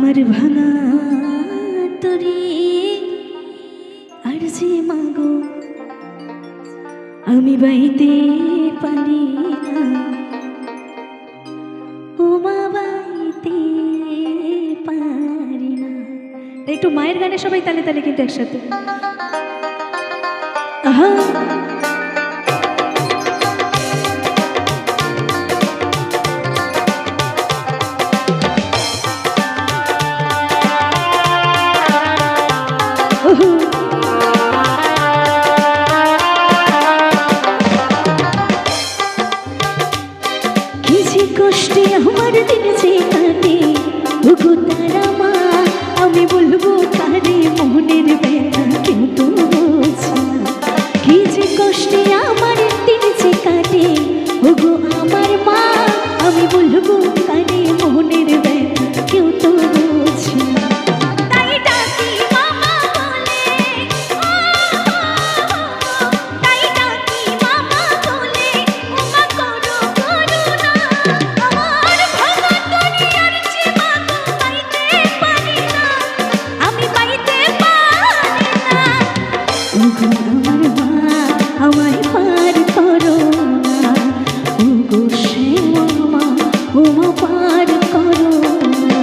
আমার ভাঙা তরি আর যে মাগো আমি বাইতে পারি না, ও মা বাইতে পারি না। একটু মায়ের গানে সবাই তালে তালে কিন্তু একসাথে। আহা কষ্টে আমার দিন যে কাটে, ওগো তারা মা আমি বলবো তারে মনের ব্যথা কেউ তো বোঝে না। কি যে কষ্টে আমার দিন যে কাটে, ওগো আমার মা আমি বলবো তারে মনের ব্যথা কেউ তো বোঝে না। তাই ডাকি মামা বলে, তাই ডাকি মামা বলে, ওমা করো করুণা। আমায় পার করো না, ওগো শ্যামা মা, ওমা পার করো না।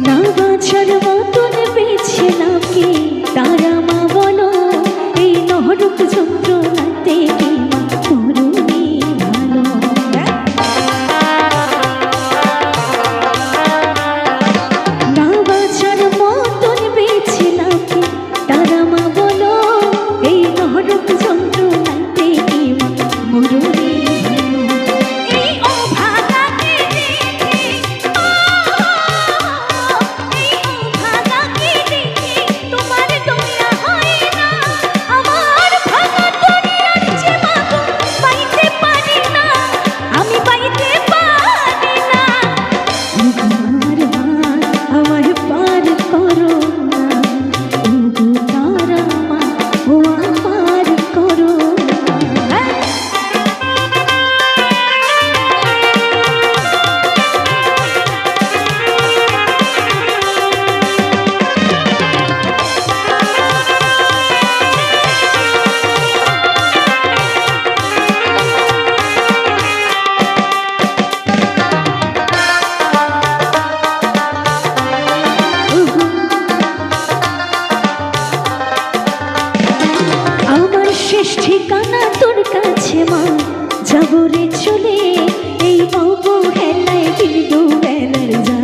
না বাঁচার মতন বেছে নাকি তারা মা বলো, এই নরক যন্ত্রণাতে কি মা তরুণী ভালো। না বাঁচার মতন বেছে নাকি তারা মা বলো, এই নরক যন্ত্রণাতে কি মা মরুণী ভালো। এই অভাগাকে দেখে, এই অভাগাকে দেখে তোমার দয়া হয় না। আমার ভাঙা তরি আর যে মাগো পাইতে পারি না, আমি পাইতে পারি না। তোমার মা আমায় পার করো না, ওগো তারা মা ও পার করো না। আমার শেষ ঠিকানা তোর কাছে মা, যাবো রে চলে এই অবহেলায় কিন্তু বেলার যা